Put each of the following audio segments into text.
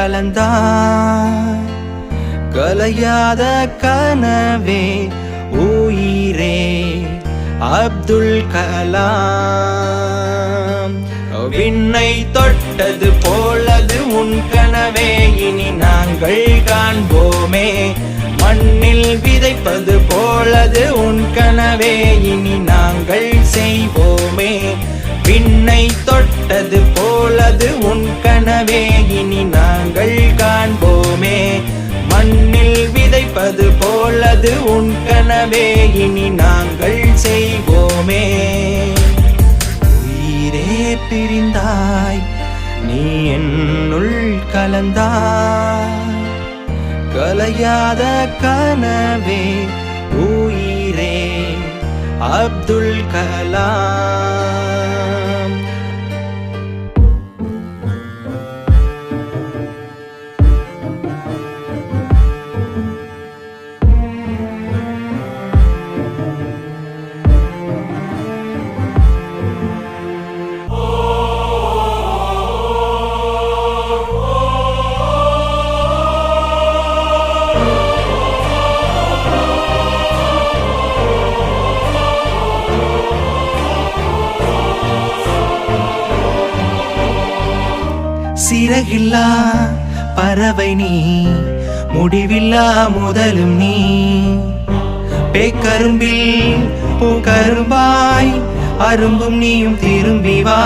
கலந்தாய் கலையாத கனவே உயிரே அப்துல் கலாம். விண்ணை தொட்டது போலது உன் கனவே இனி நாங்கள் காண்போமே. மண்ணில் விதைப்பது போலது உன் கனவே இனி நாங்கள் செய்வோமே. விண்ணை தொட்டது போலது உன் கனவே இனி நாங்கள் காண்போமே. மண்ணில் விதைப்பது போலது உன் கனவே இனி நாங்கள் செய்வோமே. உயிரே பிரிந்தாய் நீ என்னுள் கலந்தாய் கலையாத கனவே உயிரே அப்துல் கலாம். சிறகில்லா பறவை நீ, முடிவில்லா முதலும் நீ. பேக்கரும்பில் பூக்கரும்பாய் அரும்பும் நீயும் திரும்பி வா.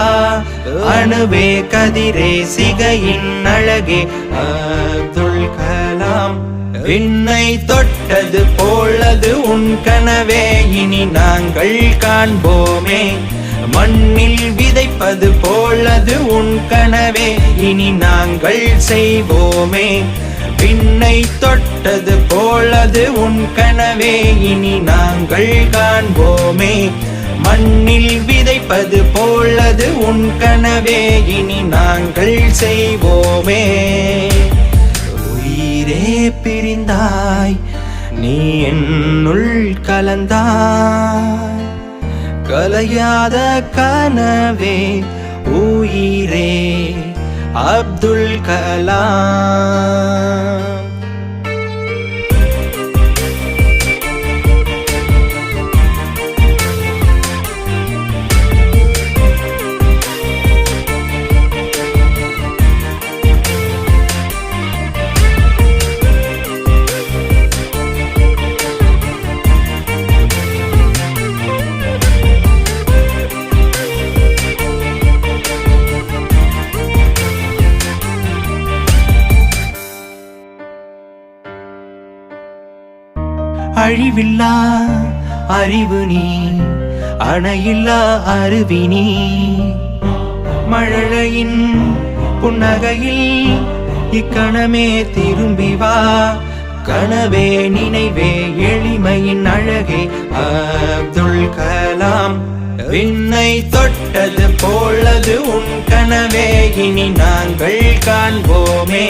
அணுவே கதிரே சிகையின் அழகே அப்துல் கலாம். விண்ணை தொட்டது போலது உன் கனவே இனி நாங்கள் காண்போமே. மண்ணில் விதைப்பது போலது உன் கனவே இனி நாங்கள் செய்வோமே. விண்ணை தொட்டது போலது உன் கனவே இனி நாங்கள் காண்போமே. மண்ணில் விதைப்பது போலது உன் கனவே இனி நாங்கள் செய்வோமே. உயிரே பிரிந்தாய் நீ என்னுள் கலந்தாய் கலையாத கனவே உயிரே அப்துல் கலாம். அழிவில்லா அறிவு நீ, அணையில்லா அருவி நீ. மழலையின் புன்னகையில் இக்கணமே திரும்பி வா. கனவே நினைவே எளிமையின் அழகே அப்துல் கலாம். விண்ணை தொட்டது போலது உன் கனவே இனி நாங்கள் காண்போமே.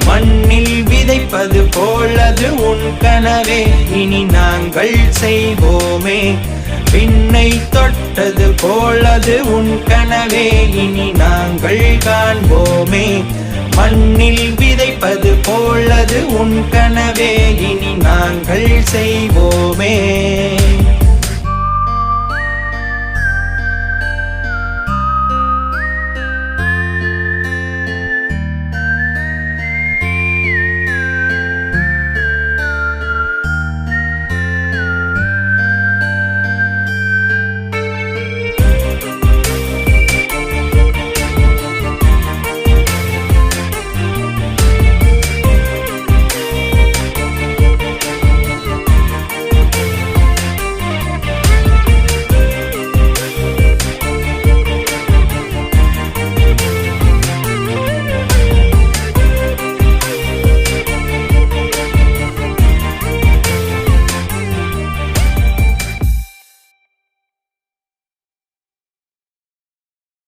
மண்ணில் விதைப்பது போலது உன் கனவே இனி நாங்கள் செய்வோமே. விண்ணை தொட்டது போலது உன் கனவே இனி நாங்கள் காண்போமே. மண்ணில் விதைப்பது போலது உன் கனவே இனி நாங்கள் செய்வோமே.